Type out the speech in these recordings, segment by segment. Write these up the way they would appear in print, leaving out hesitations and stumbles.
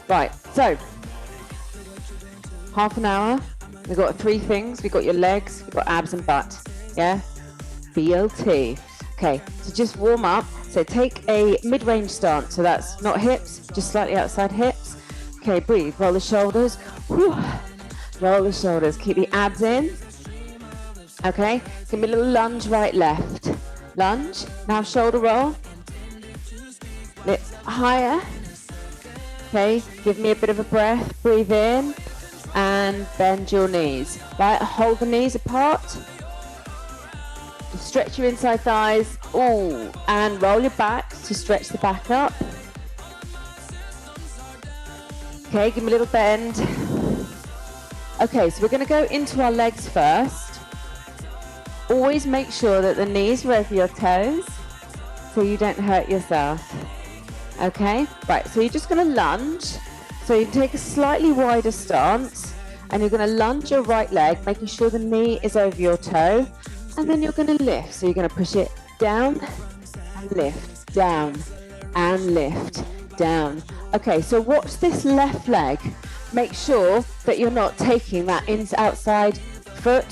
Right, so half an hour. We've got 3 things. We've got your legs, we've got abs and butt. Yeah? BLT. Okay, so just warm up. So take a mid-range stance. So that's not hips, just slightly outside hips. Okay, breathe. Roll the shoulders. Whew. Roll the shoulders. Keep the abs in. Okay, give me a little lunge, right, left. Lunge. Now shoulder roll. Lift higher. Okay, give me a bit of a breath. Breathe in and bend your knees. Right, hold the knees apart. Stretch your inside thighs. Ooh, and roll your back to stretch the back up. Okay, give me a little bend. Okay, so we're going to go into our legs first. Always make sure that the knees are over your toes so you don't hurt yourself. Okay, right, so you're just going to lunge. So you take a slightly wider stance and you're going to lunge your right leg, making sure the knee is over your toe. And then you're going to lift. So you're going to push it down and lift, down and lift, down. Okay, so watch this left leg. Make sure that you're not taking that outside foot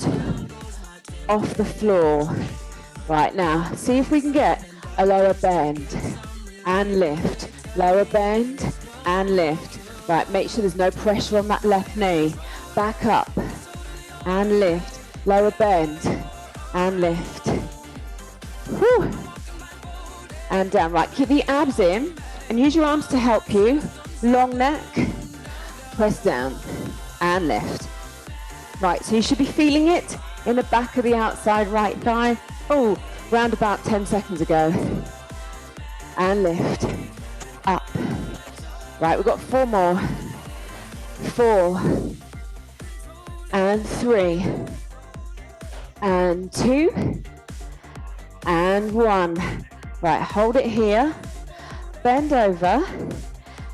off the floor. Right, now, see if we can get a lower bend and lift. Lower bend and lift. Right, make sure there's no pressure on that left knee. Back up and lift. Lower bend and lift. Whew. And down. Right, keep the abs in and use your arms to help you. Long neck. Press down and lift. Right, so you should be feeling it in the back of the outside right thigh. Oh, round about 10 seconds ago. And lift. Up. Right, we've got 4 more. 4. And 3. And 2. And 1. Right, hold it here. Bend over.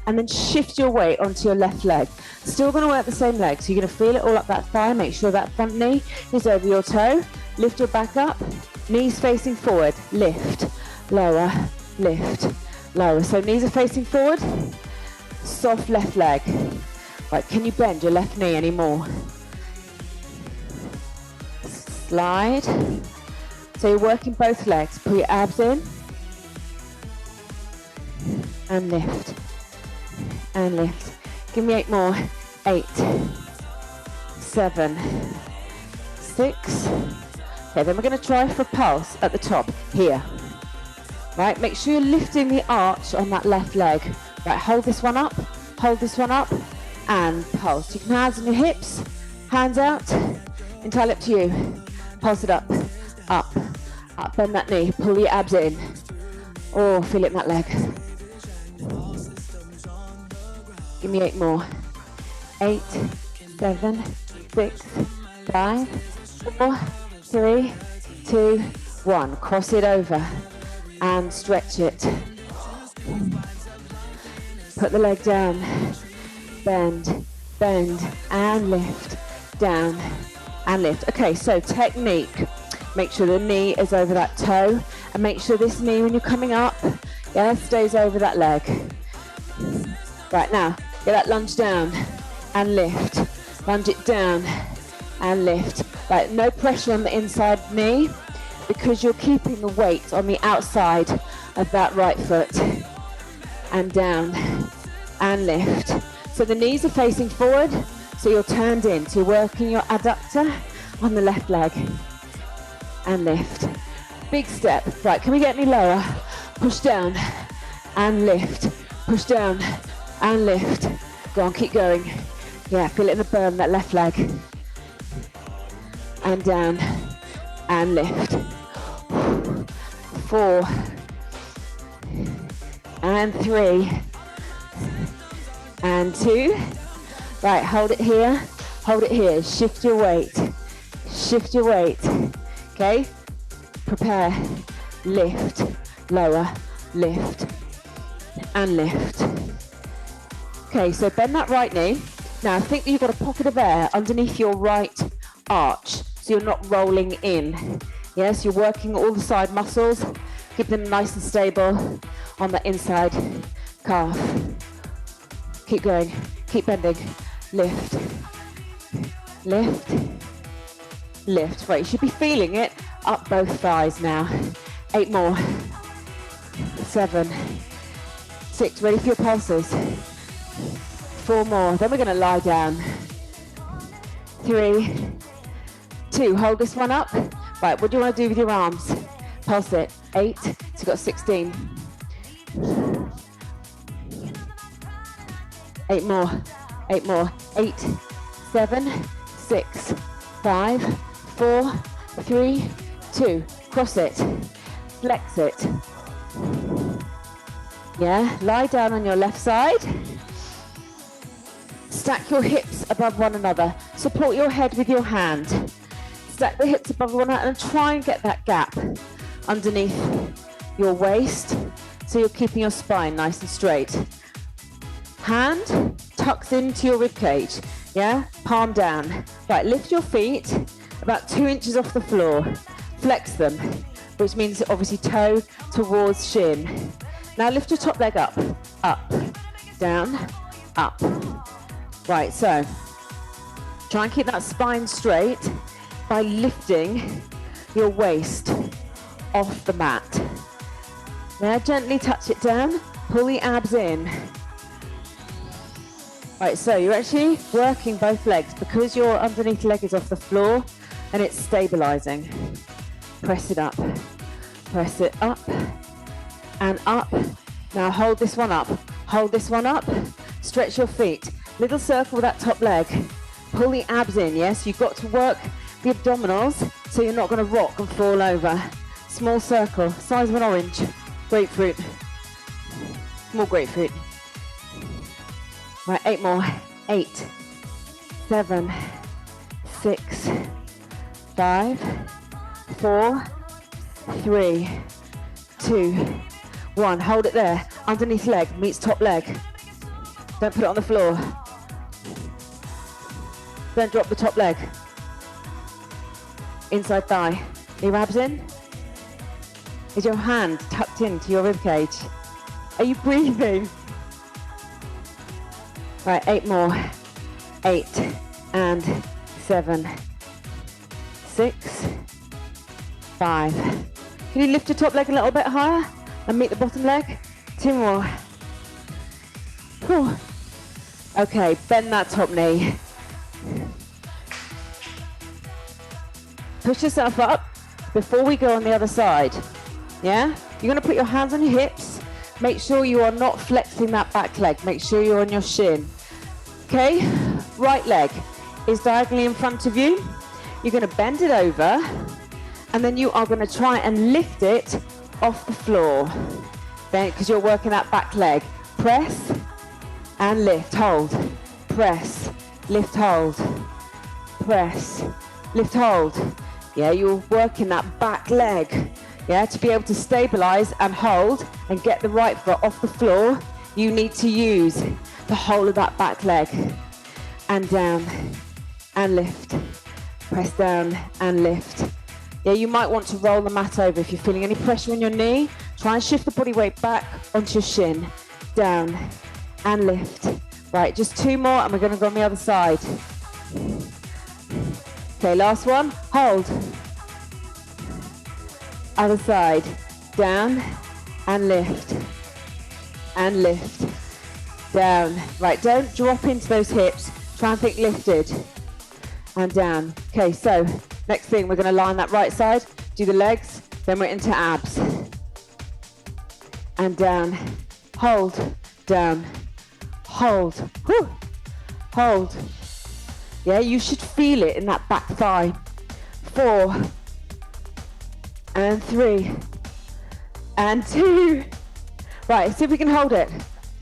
And then shift your weight onto your left leg. Still going to work the same leg. So you're going to feel it all up that thigh. Make sure that front knee is over your toe. Lift your back up. Knees facing forward. Lift. Lower. Lift. Lower. So knees are facing forward. Soft left leg. Right, can you bend your left knee anymore? Slide. So you're working both legs. Pull your abs in. And lift. And lift. Give me 8 more. 8, 7, 6. Okay, then we're going to try for a pulse at the top here. Right, make sure you're lifting the arch on that left leg. Right, hold this one up, and pulse. You can hands on your hips, hands out, entirely up to you. Pulse it up, up, bend that knee, pull your abs in. Oh, feel it in that leg. Give me 8 more. 8, 7, 6, 5, 4, 3, 2, 1. Cross it over and stretch it. Put the leg down. Bend, bend, and lift. Down and lift. Okay, so technique. Make sure the knee is over that toe, and make sure this knee, when you're coming up, yeah, stays over that leg. Right, now, get that lunge down and lift. Lunge it down and lift. Right, no pressure on the inside knee because you're keeping the weight on the outside of that right foot. And down and lift. So the knees are facing forward, so you're turned in. So you're working your adductor on the left leg. And lift. Big step. Right, can we get any lower? Push down and lift. Push down and lift. Go on, keep going. Yeah, feel it in the burn, that left leg. And down and lift. 4 and 3 and 2. Right, hold it here. Hold it here. Shift your weight. Shift your weight. Okay? Prepare. Lift. Lower. Lift. And lift. Okay, so bend that right knee. Now, I think that you've got a pocket of air underneath your right arch, so you're not rolling in. Yes, you're working all the side muscles. Keep them nice and stable on the inside calf. Keep going, keep bending. Lift, lift, lift. Right, you should be feeling it up both thighs now. 8 more. 7, 6, ready for your pulses. 4 more, then we're gonna lie down. 3, 2, hold this one up. Right, what do you wanna do with your arms? Pulse it. 8, so you've got 16. 8 more, 8 more. 8, 7, 6, 5, 4, 3, 2. Cross it, flex it. Yeah, lie down on your left side. Stack your hips above one another. Support your head with your hand. Stack the hips above one another and try and get that gap underneath your waist so you're keeping your spine nice and straight. Hand tucks into your rib cage, yeah? Palm down. Right, lift your feet about 2 inches off the floor. Flex them, which means obviously toe towards shin. Now lift your top leg up, down, up. Right, so try and keep that spine straight by lifting your waist off the mat. Now gently touch it down, pull the abs in. Right, so you're actually working both legs because your underneath leg is off the floor and it's stabilizing. Press it up, and up. Now hold this one up, hold this one up, stretch your feet. Little circle with that top leg. Pull the abs in, yes? You've got to work the abdominals so you're not gonna rock and fall over. Small circle, size of an orange. Grapefruit, more grapefruit. Right, 8 more. 8, 7, 6, 5, 4, 3, 2, 1. Hold it there. Underneath leg meets top leg. Don't put it on the floor. Don't drop the top leg. Inside thigh. Are your abs in? Is your hand tucked into your rib cage? Are you breathing? Right, 8 more. 8 and 7, 6, 5. Can you lift your top leg a little bit higher and meet the bottom leg? 2 more. Whew. Okay, bend that top knee. Push yourself up before we go on the other side. Yeah? You're going to put your hands on your hips. Make sure you are not flexing that back leg. Make sure you're on your shin. Okay? Right leg is diagonally in front of you. You're going to bend it over and then you are going to try and lift it off the floor. Then, because you're working that back leg. Press and lift, hold. Press, lift, hold. Press, lift, hold. Yeah, you're working that back leg. Yeah, to be able to stabilize and hold and get the right foot off the floor, you need to use the whole of that back leg. And down and lift. Press down and lift. Yeah, you might want to roll the mat over if you're feeling any pressure on your knee. Try and shift the body weight back onto your shin. Down and lift. Right, just 2 more and we're going to go on the other side. Okay, last one. Hold. Other side. Down and lift. And lift. Down. Right, don't drop into those hips. Try and think lifted. And down. Okay, so next thing, we're going to line that right side, do the legs, then we're into abs. And down. Hold. Down. Hold. Whew. Hold. Yeah, you should feel it in that back thigh. 4. And 3. And 2. Right, see if we can hold it.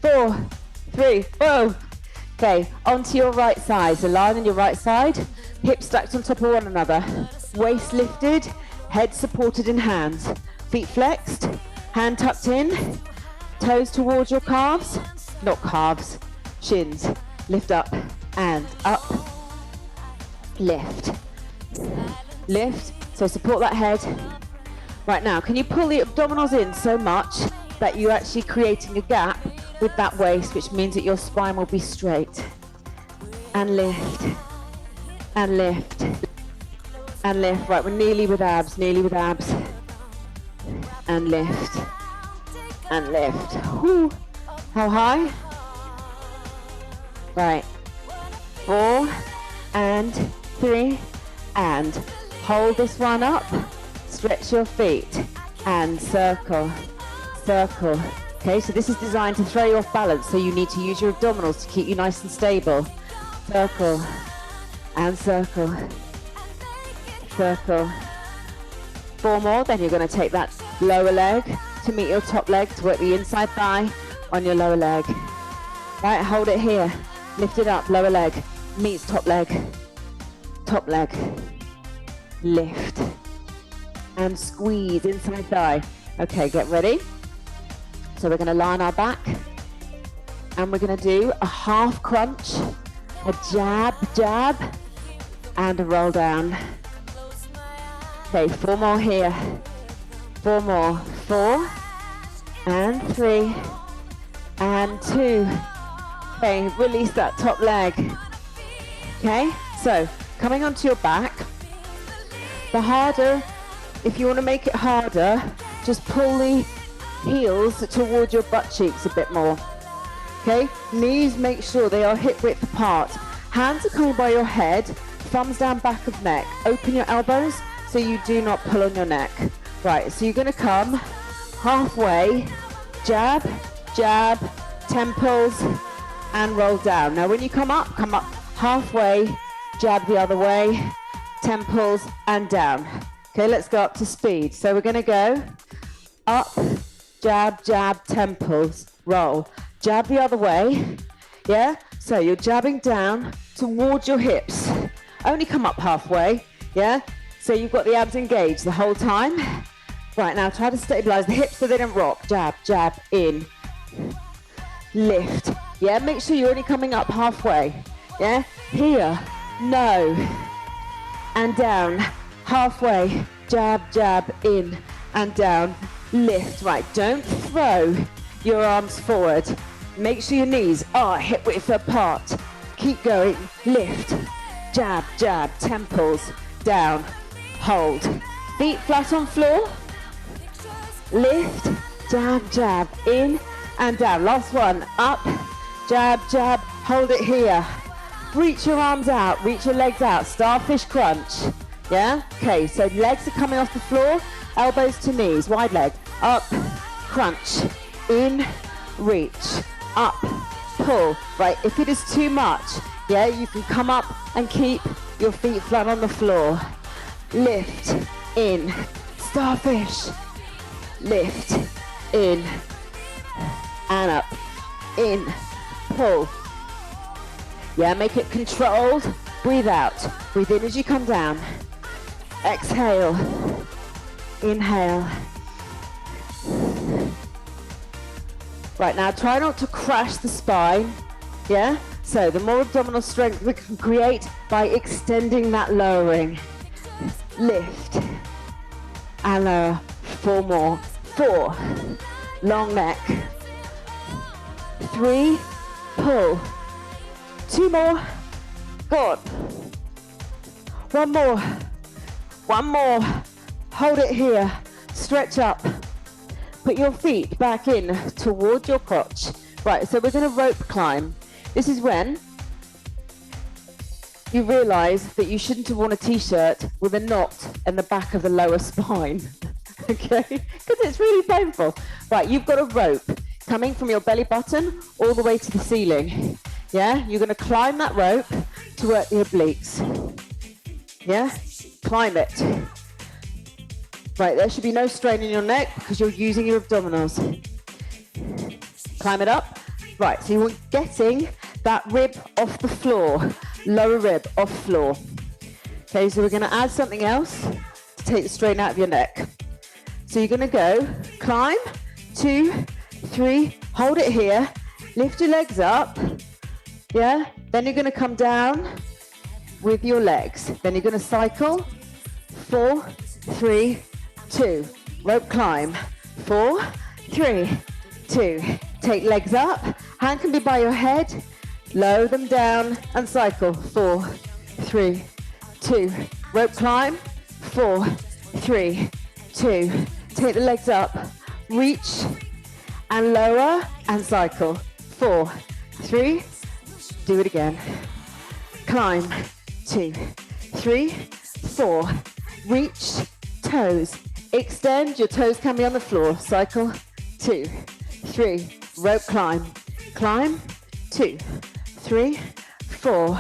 4, 3, whoa. Okay, onto your right side. So line on your right side, hips stacked on top of one another. Waist lifted, head supported in hands. Feet flexed, hand tucked in, toes towards your calves. Not calves, shins. Lift up and up. Lift. Lift, so support that head. Right now, can you pull the abdominals in so much that you're actually creating a gap with that waist, which means that your spine will be straight. And lift, and lift, and lift. Right, we're nearly with abs, nearly with abs. And lift, and lift. Whew. How high? Right, 4 and 3 and hold this one up. Stretch your feet and circle, circle. Okay, so this is designed to throw you off balance, so you need to use your abdominals to keep you nice and stable. Circle and circle, circle. 4 more, then you're going to take that lower leg to meet your top leg, to work the inside thigh on your lower leg. Right, hold it here. Lift it up, lower leg meets top leg, lift, and squeeze inside thigh. Okay, get ready. So we're going to lie on our back, and we're going to do a half crunch, a jab, jab, and a roll down. Okay, 4 more here, 4 more, 4, and 3, and 2. Okay, release that top leg. Okay, so coming onto your back, the harder, if you want to make it harder, just pull the heels towards your butt cheeks a bit more. Okay, knees, make sure they are hip width apart. Hands are coming by your head, thumbs down back of neck. Open your elbows so you do not pull on your neck. Right, so you're going to come halfway, jab, jab, temples, and roll down. Now when you come up halfway, jab the other way, temples and down. Okay, let's go up to speed. So we're going to go up, jab, jab, temples, roll. Jab the other way, yeah? So you're jabbing down towards your hips. Only come up halfway, yeah? So you've got the abs engaged the whole time. Right, now try to stabilize the hips so they don't rock. Jab, jab, in, lift. Yeah, make sure you're only coming up halfway. Yeah, here, no, and down, halfway, jab, jab, in, and down, lift. Right, don't throw your arms forward. Make sure your knees are hip width apart. Keep going, lift, jab, jab, temples, down, hold. Feet flat on floor, lift, jab, jab, in, and down. Last one, up, jab, jab, hold it here. Reach your arms out, reach your legs out, starfish crunch. Yeah? Okay, so legs are coming off the floor, elbows to knees, wide leg. Up, crunch, in, reach, up, pull. Right, if it is too much, yeah, you can come up and keep your feet flat on the floor. Lift, in, starfish, lift, in, and up, in, pull. Yeah, make it controlled. Breathe out. Breathe in as you come down. Exhale. Inhale. Right, now try not to crash the spine. Yeah? So the more abdominal strength we can create by extending that lowering. Lift. And lower. 4 more. 4. Long neck. 3. Pull. 2 more. Good. 1 more. 1 more. Hold it here. Stretch up. Put your feet back in towards your crotch. Right, so we're going to rope climb. This is when you realize that you shouldn't have worn a t-shirt with a knot in the back of the lower spine. Okay? Because it's really painful. Right, you've got a rope coming from your belly button all the way to the ceiling. Yeah? You're going to climb that rope to work the obliques. Yeah? Climb it. Right, there should be no strain in your neck because you're using your abdominals. Climb it up. Right, so you're getting that rib off the floor, lower rib off floor. Okay, so we're going to add something else to take the strain out of your neck. So you're going to go climb, 2, 3, hold it here, lift your legs up, yeah? Then you're going to come down with your legs. Then you're going to cycle, 4, 3, 2, rope climb, 4, 3, 2, Take legs up, hand can be by your head, lower them down and cycle. 4, 3, 2, rope climb, 4, 3, 2, take the legs up, reach and lower and cycle. 4, 3, do it again. Climb, 2, 3, 4, reach, toes, extend, your toes can be on the floor, cycle, 2, 3, rope climb, climb, 2, 3, 4,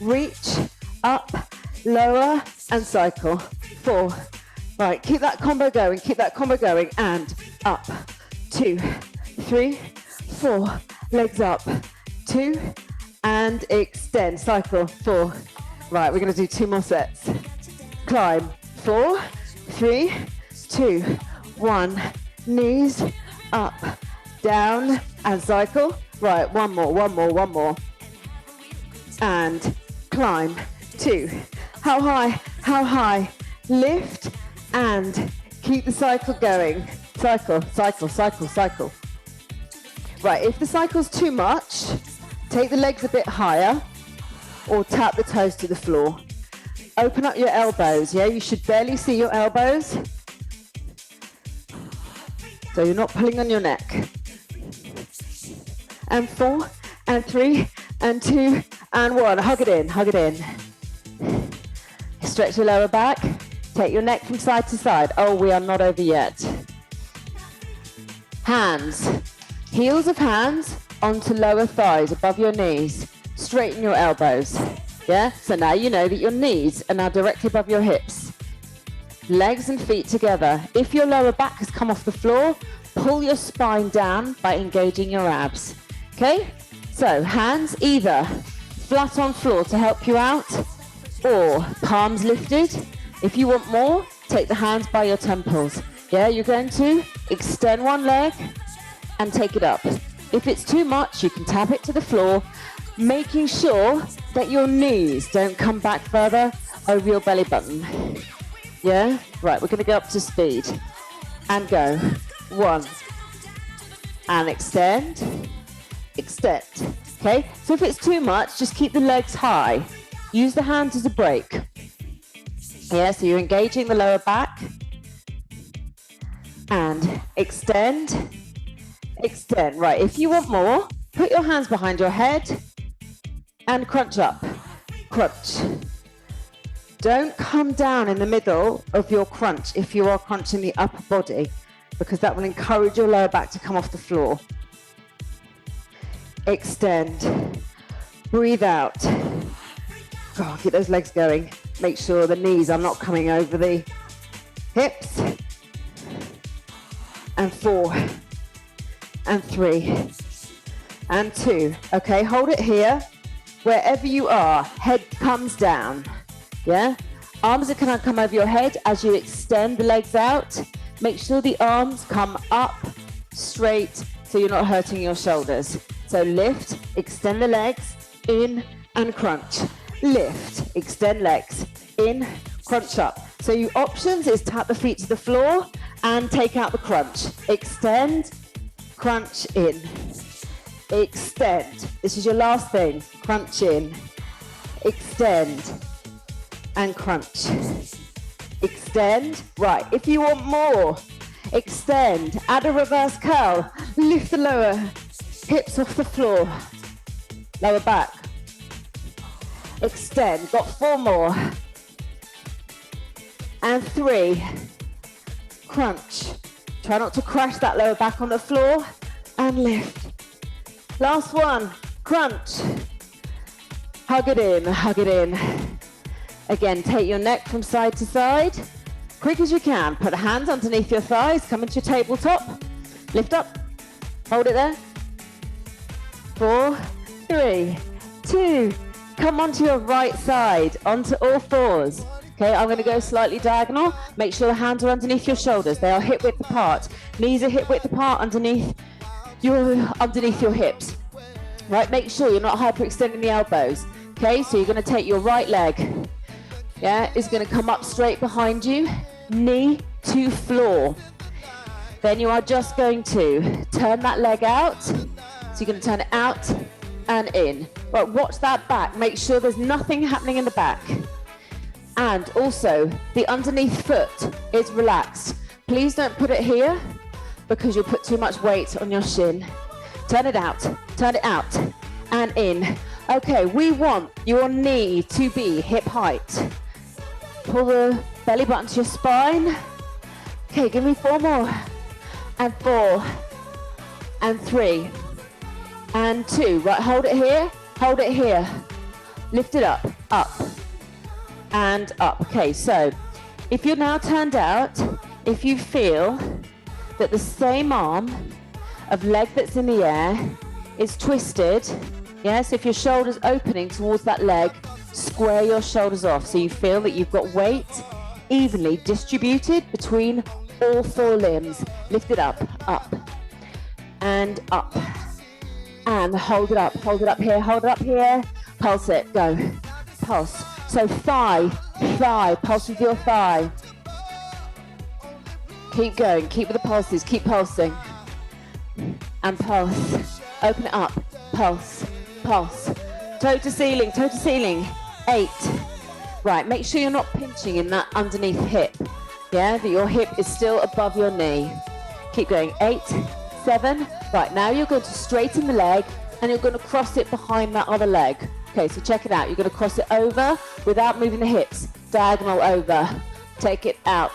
reach, up, lower, and cycle, 4. Right, keep that combo going, and up, 2, 3, 4, legs up, 2, and extend, cycle, 4. Right, we're gonna do 2 more sets. Climb, 4, 3, 2, 1, knees, up, down, and cycle. Right, one more. And climb, 2. How high? Lift, and keep the cycle going. Cycle. Right, if the cycle's too much, take the legs a bit higher, or tap the toes to the floor. Open up your elbows, yeah? You should barely see your elbows. So you're not pulling on your neck. And 4, and 3, and 2, and 1. Hug it in. Stretch your lower back. Take your neck from side to side. Oh, we are not over yet. Hands. Heels of hands onto lower thighs, above your knees. Straighten your elbows. Yeah? So now you know that your knees are now directly above your hips. Legs and feet together. If your lower back has come off the floor, pull your spine down by engaging your abs. Okay? So hands either flat on floor to help you out, or palms lifted. If you want more, take the hands by your temples. Yeah, you're going to extend one leg and take it up. If it's too much, you can tap it to the floor, making sure that your knees don't come back further over your belly button. Yeah? Right, we're going to go up to speed. And go. 1. And extend. Okay? So if it's too much, just keep the legs high. Use the hands as a brake. Yeah, so you're engaging the lower back. And extend. Right, if you want more, put your hands behind your head and crunch up. Crunch. Don't come down in the middle of your crunch if you are crunching the upper body, because that will encourage your lower back to come off the floor. Extend. Breathe out. God, get those legs going. Make sure the knees are not coming over the hips. And 4. And 3. And 2. Okay, hold it here. Wherever you are, head comes down. Yeah? Arms are going to come over your head as you extend the legs out. Make sure the arms come up straight so you're not hurting your shoulders. So lift, extend the legs, in and crunch. Lift, extend legs, in, crunch up. So your options is tap the feet to the floor and take out the crunch. Extend, crunch in. Extend. This is your last thing. Crunch in. Extend and crunch. Extend. Right, if you want more, extend. Add a reverse curl. Lift the lower hips off the floor. Lower back. Extend. Got 4 more. And 3. Crunch. Try not to crash that lower back on the floor. And lift. Last one. Crunch. Hug it in. Again, take your neck from side to side. Quick as you can. Put the hands underneath your thighs. Come into your tabletop. Lift up. Hold it there. 4, 3, 2. Come onto your right side. Onto all fours. Okay, I'm going to go slightly diagonal. Make sure the hands are underneath your shoulders. They are hip width apart. Knees are hip width apart underneath your hips. Right, make sure you're not hyperextending the elbows. Okay, so you're going to take your right leg. Yeah, it's going to come up straight behind you. Knee to floor. Then you are just going to turn that leg out you're going to turn it out and in. Right, watch that back. Make sure there's nothing happening in the back. And also, the underneath foot is relaxed. Please don't put it here because you'll put too much weight on your shin. Turn it out and in. Okay, we want your knee to be hip height. Pull the belly button to your spine. Okay, give me 4 more. And 4. And 3. And 2. Right, hold it here. Hold it here. Lift it up. Up. And up. Okay, so if you're now turned out, if you feel that the same arm of leg that's in the air is twisted, yes, if your shoulder's opening towards that leg, square your shoulders off so you feel that you've got weight evenly distributed between all 4 limbs. Lift it up, and up, and hold it up here, pulse it, go, pulse. So thigh, pulse with your thigh. Keep going, keep with the pulses, keep pulsing. And pulse, open it up, pulse, pulse. Toe to ceiling, 8. Right, make sure you're not pinching in that underneath hip. Yeah, that your hip is still above your knee. Keep going, 8, 7. Right, now you're going to straighten the leg and you're going to cross it behind that other leg. Okay, so check it out. You're going to cross it over without moving the hips. Diagonal over. Take it out.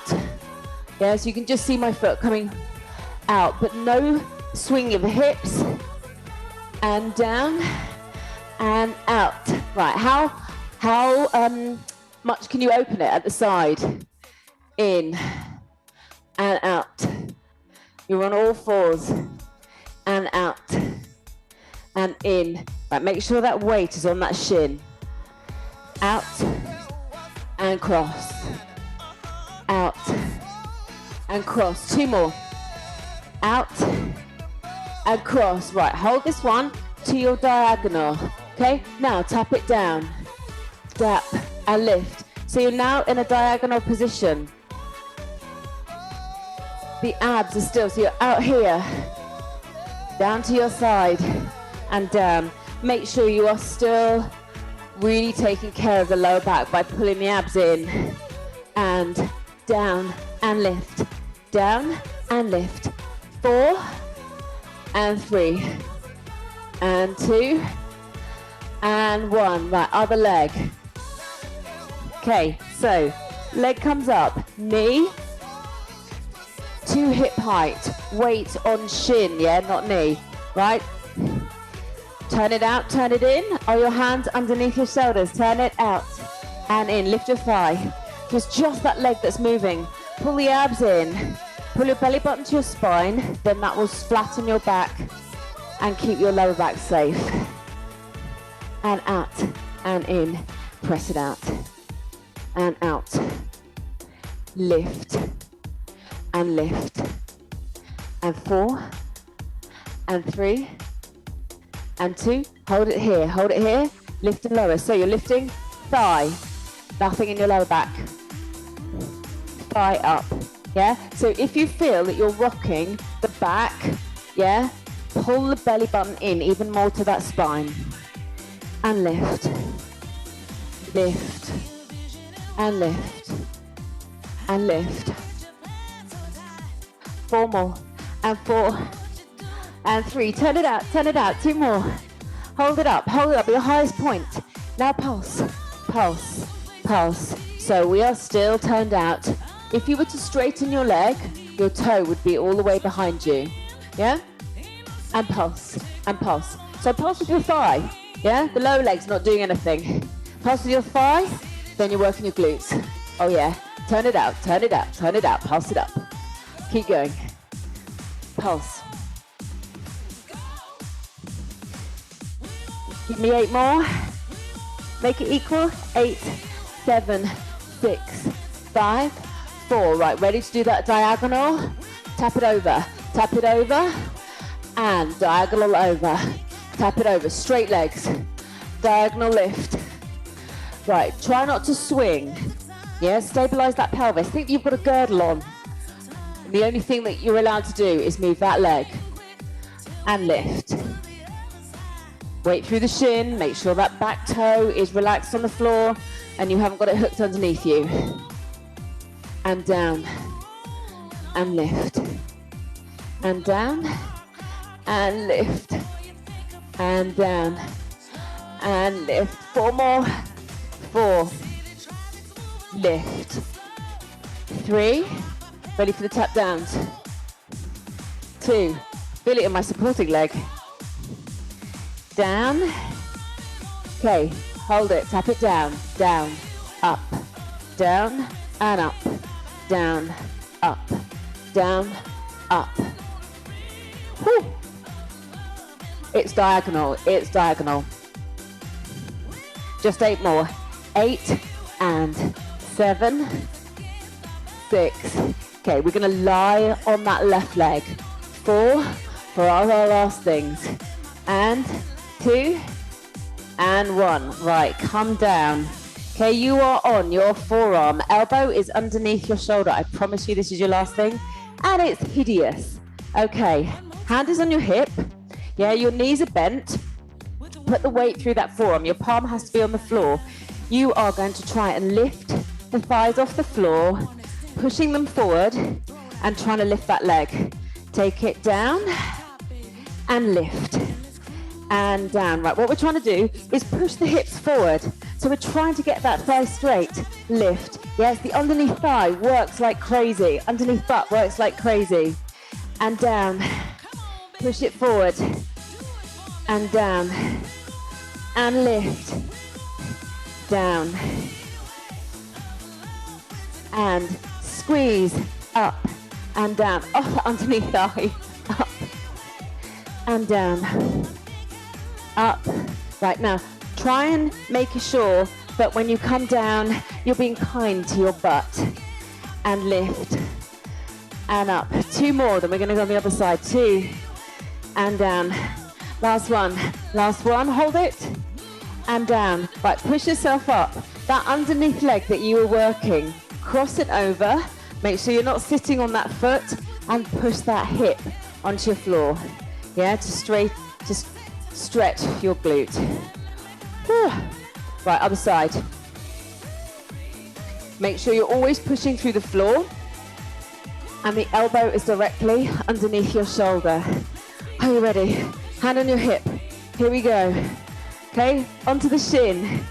Yeah, so you can just see my foot coming out, but no swinging of the hips. And down and out. Right, how much can you open it at the side? In and out. You're on all 4s. And out. And in. Right, make sure that weight is on that shin. Out and cross. Out and cross. 2 more. Out and cross. Right, hold this one to your diagonal. Okay, now tap it down. Tap and lift. So you're now in a diagonal position. The abs are still, so you're out here. Down to your side and down. Make sure you are still really taking care of the lower back by pulling the abs in. And down and lift. Down and lift. 4 and 3 and 2 and 1. Right, other leg. Okay, so leg comes up, knee to hip height, weight on shin, yeah, not knee, right? Turn it out, turn it in. Are your hands underneath your shoulders? Turn it out and in. Lift your thigh. It's just that leg that's moving. Pull the abs in. Pull your belly button to your spine. Then that will flatten your back and keep your lower back safe. And out and in. Press it out and out. Lift and lift. And 4 and 3 and 2. Hold it here, hold it here. Lift and lower. So you're lifting thigh. Nothing in your lower back. Thigh up. Yeah? So if you feel that you're rocking the back, yeah, pull the belly button in even more to that spine. And lift. Lift. And lift. And lift. 4 more. And 4. And 3. Turn it out, turn it out. 2 more. Hold it up, your highest point. Now pulse, pulse, pulse. So we are still turned out. If you were to straighten your leg, your toe would be all the way behind you. Yeah? And pulse, and pulse. So pulse with your thigh. Yeah? The lower leg's not doing anything. Pulse with your thigh, then you're working your glutes. Oh yeah. Turn it out, turn it out, turn it out. Pulse it up. Keep going. Pulse. Give me 8 more. Make it equal. 8, 7, 6, 5, 4. Right, ready to do that diagonal. Tap it over, and diagonal over. Tap it over, straight legs. Diagonal lift. Right, try not to swing. Yeah, stabilize that pelvis. Think you've got a girdle on. And the only thing that you're allowed to do is move that leg. And lift. Weight through the shin, make sure that back toe is relaxed on the floor and you haven't got it hooked underneath you. And down, and lift, and down, and lift, and down, and lift. 4 more, 4, lift, 3, ready for the tap downs, 2, feel it in my supporting leg, down, okay, hold it, tap it down, down, up, down, and up, down, up, down, up. Whew. It's diagonal, it's diagonal. Just 8 more. 8 and 7, 6. Okay, we're gonna lie on that left leg. 4 for our last things. And 2 and 1. Right, come down. Okay, you are on your forearm. Elbow is underneath your shoulder. I promise you this is your last thing. And it's hideous. Okay, hand is on your hip. Yeah, your knees are bent. Put the weight through that forearm. Your palm has to be on the floor. You are going to try and lift the thighs off the floor, pushing them forward and trying to lift that leg. Take it down and lift. And down. Right, what we're trying to do is push the hips forward. So we're trying to get that thigh straight. Lift. Yes, the underneath thigh works like crazy. Underneath butt works like crazy. And down. Push it forward. And down. And lift. Down. And squeeze. Up. And down. Off the underneath thigh. Up. And down. Up. Right, now try and make sure that when you come down you're being kind to your butt. And lift and up. 2 more, then we're going to go on the other side. 2 and down. Last one, hold it and down. Right, push yourself up. That underneath leg that you were working, cross it over, make sure you're not sitting on that foot, and push that hip onto your floor. Yeah, just stretch your glute. Whew. Right, other side. Make sure you're always pushing through the floor and the elbow is directly underneath your shoulder. Are you ready? Hand on your hip. Here we go. Okay, onto the shin.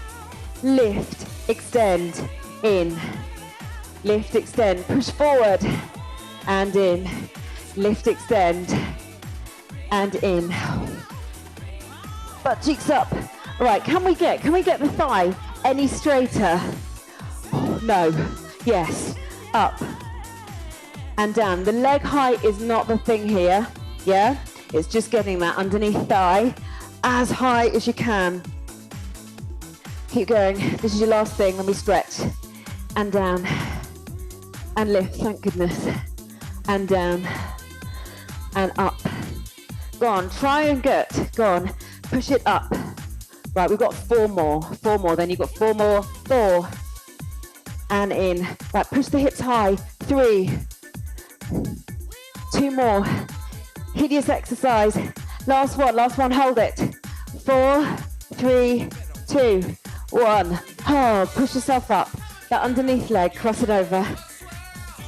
Lift, extend, in. Lift, extend, push forward and in. Lift, extend and in. Butt cheeks up. All right, can we get the thigh any straighter? No. Yes. Up and down. The leg height is not the thing here. Yeah? It's just getting that underneath thigh as high as you can. Keep going. This is your last thing. Let me stretch. And down. And lift. Thank goodness. And down. And up. Go on. Try and get. Go on. Push it up. Right, we've got 4 more. 4 more. Then you've got 4 more. 4. And in. Right, push the hips high. 3. 2 more. Hideous exercise. Last one, hold it. 4, 3, 2, 1. Oh, push yourself up. That underneath leg, cross it over.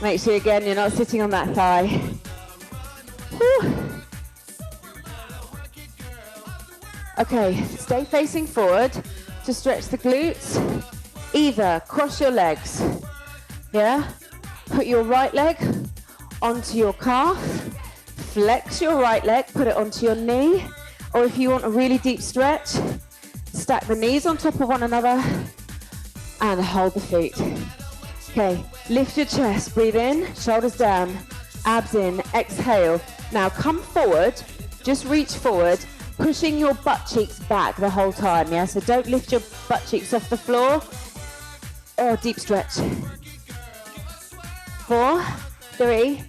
Make sure again you're not sitting on that thigh. Whew. Okay, stay facing forward to stretch the glutes. Either cross your legs, yeah? Put your right leg onto your calf, flex your right leg, put it onto your knee, or if you want a really deep stretch, stack the knees on top of one another and hold the feet. Okay, lift your chest, breathe in, shoulders down, abs in, exhale. Now come forward, just reach forward, pushing your butt cheeks back the whole time, yeah? So don't lift your butt cheeks off the floor, or deep stretch. 4, 3,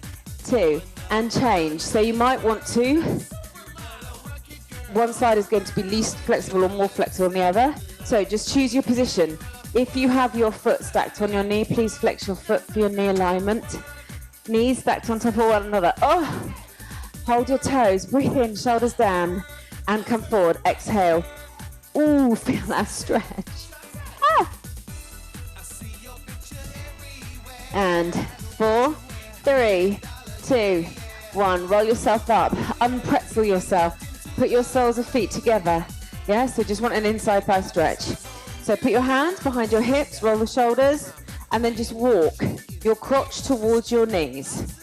2, and change. So you might want to, one side is going to be least flexible or more flexible than the other. So just choose your position. If you have your foot stacked on your knee, please flex your foot for your knee alignment. Knees stacked on top of one another. Oh, hold your toes, breathe in, shoulders down, and come forward. Exhale. Ooh, feel that stretch. Ah. And 4, 3, 2, 1. Roll yourself up. Unpretzel yourself. Put your soles of feet together. Yeah, so just want an inside thigh stretch. So put your hands behind your hips, roll the shoulders, and then just walk your crotch towards your knees.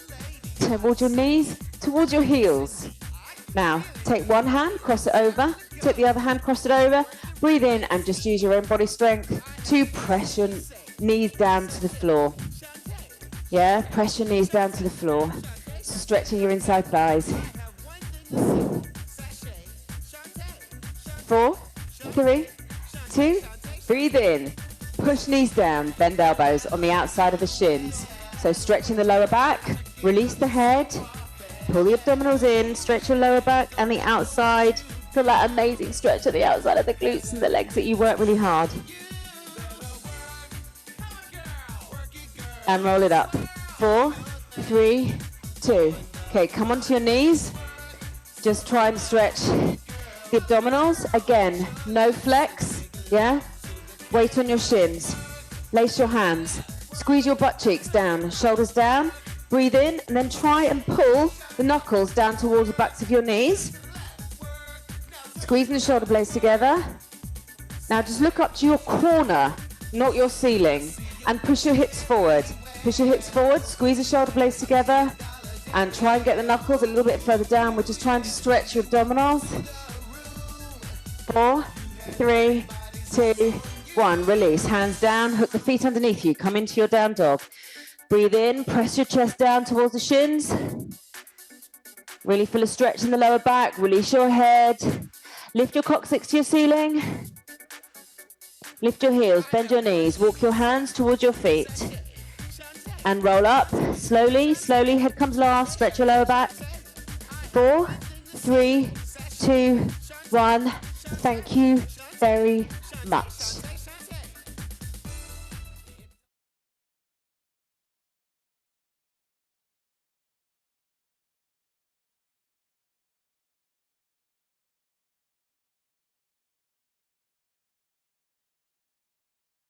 Towards your knees, towards your heels. Now, take one hand, cross it over. Take the other hand, cross it over. Breathe in and just use your own body strength to press your knees down to the floor. Yeah, press your knees down to the floor. So stretching your inside thighs. 4, 3, 2, breathe in. Push knees down, bend elbows on the outside of the shins. So stretching the lower back, release the head, pull the abdominals in, stretch your lower back and the outside. Feel that amazing stretch at the outside of the glutes and the legs that you work really hard. And roll it up. 4, 3, 2. Okay, come onto your knees. Just try and stretch the abdominals. Again, no flex, yeah? Weight on your shins. Lace your hands. Squeeze your butt cheeks down, shoulders down. Breathe in and then try and pull the knuckles down towards the backs of your knees. Squeezing the shoulder blades together. Now just look up to your corner, not your ceiling, and push your hips forward. Push your hips forward, squeeze the shoulder blades together, and try and get the knuckles a little bit further down. We're just trying to stretch your abdominals. 4, 3, 2, 1. Release, hands down, hook the feet underneath you. Come into your down dog. Breathe in, press your chest down towards the shins. Really feel a stretch in the lower back. Release your head. Lift your coccyx to your ceiling. Lift your heels, bend your knees. Walk your hands towards your feet. And roll up, slowly, slowly. Head comes last, stretch your lower back. 4, 3, 2, 1. Thank you very much.